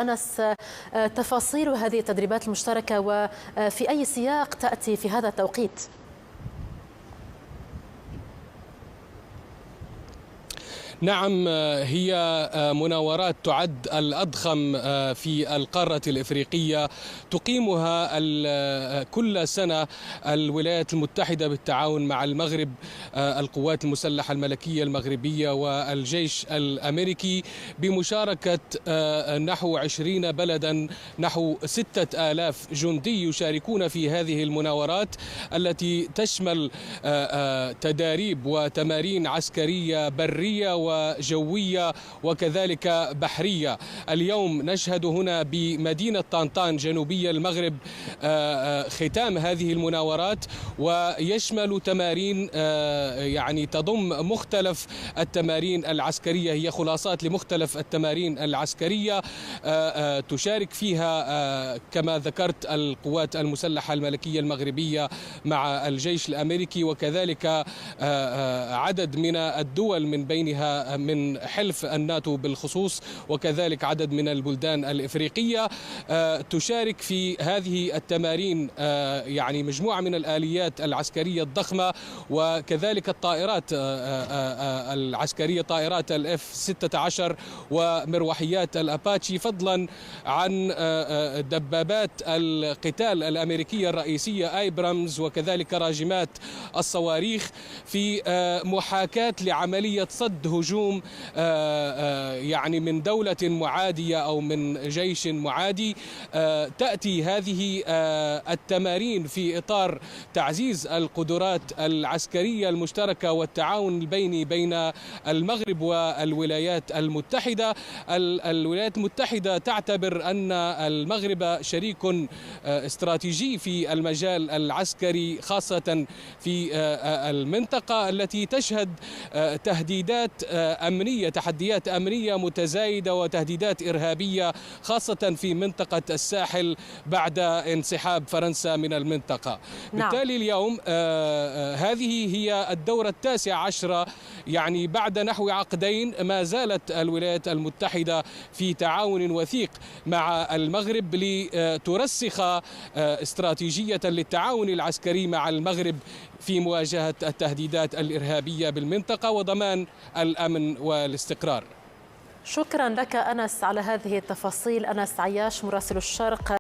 أنس، تفاصيل هذه التدريبات المشتركة وفي أي سياق تأتي في هذا التوقيت؟ نعم، هي مناورات تعد الأضخم في القارة الإفريقية، تقيمها كل سنة الولايات المتحدة بالتعاون مع المغرب، القوات المسلحة الملكية المغربية والجيش الأمريكي، بمشاركة نحو 20 بلدا، نحو 6000 جندي يشاركون في هذه المناورات التي تشمل تداريب وتمارين عسكرية برية وجوية وكذلك بحرية. اليوم نشهد هنا بمدينة طنطان جنوبية المغرب ختام هذه المناورات، ويشمل تمارين يعني تضم مختلف التمارين العسكرية، هي خلاصات لمختلف التمارين العسكرية تشارك فيها كما ذكرت القوات المسلحة الملكية المغربية مع الجيش الأمريكي، وكذلك عدد من الدول من بينها من حلف الناتو بالخصوص، وكذلك عدد من البلدان الإفريقية تشارك في هذه التمارين، يعني مجموعة من الآليات العسكرية الضخمة، وكذلك الطائرات العسكرية، طائرات الاف 16 ومروحيات الأباتشي، فضلا عن دبابات القتال الأمريكية الرئيسية ايبرامز، وكذلك راجمات الصواريخ، في محاكاة لعملية صد هجوم يعني من دولة معادية أو من جيش معادي. تأتي هذه التمارين في إطار تعزيز القدرات العسكرية المشتركة والتعاون البيني بين المغرب والولايات المتحدة. الولايات المتحدة تعتبر أن المغرب شريك استراتيجي في المجال العسكري، خاصة في المنطقة التي تشهد تحديات أمنية متزايدة وتهديدات إرهابية، خاصة في منطقة الساحل بعد انسحاب فرنسا من المنطقة. بالتالي اليوم هذه هي الدورة 19، يعني بعد نحو عقدين ما زالت الولايات المتحدة في تعاون وثيق مع المغرب لترسخ استراتيجية للتعاون العسكري مع المغرب في مواجهة التهديدات الإرهابية بالمنطقة وضمان الأمن والاستقرار. شكرا لك أنس على هذه التفاصيل. أنس عياش، مراسل الشرق.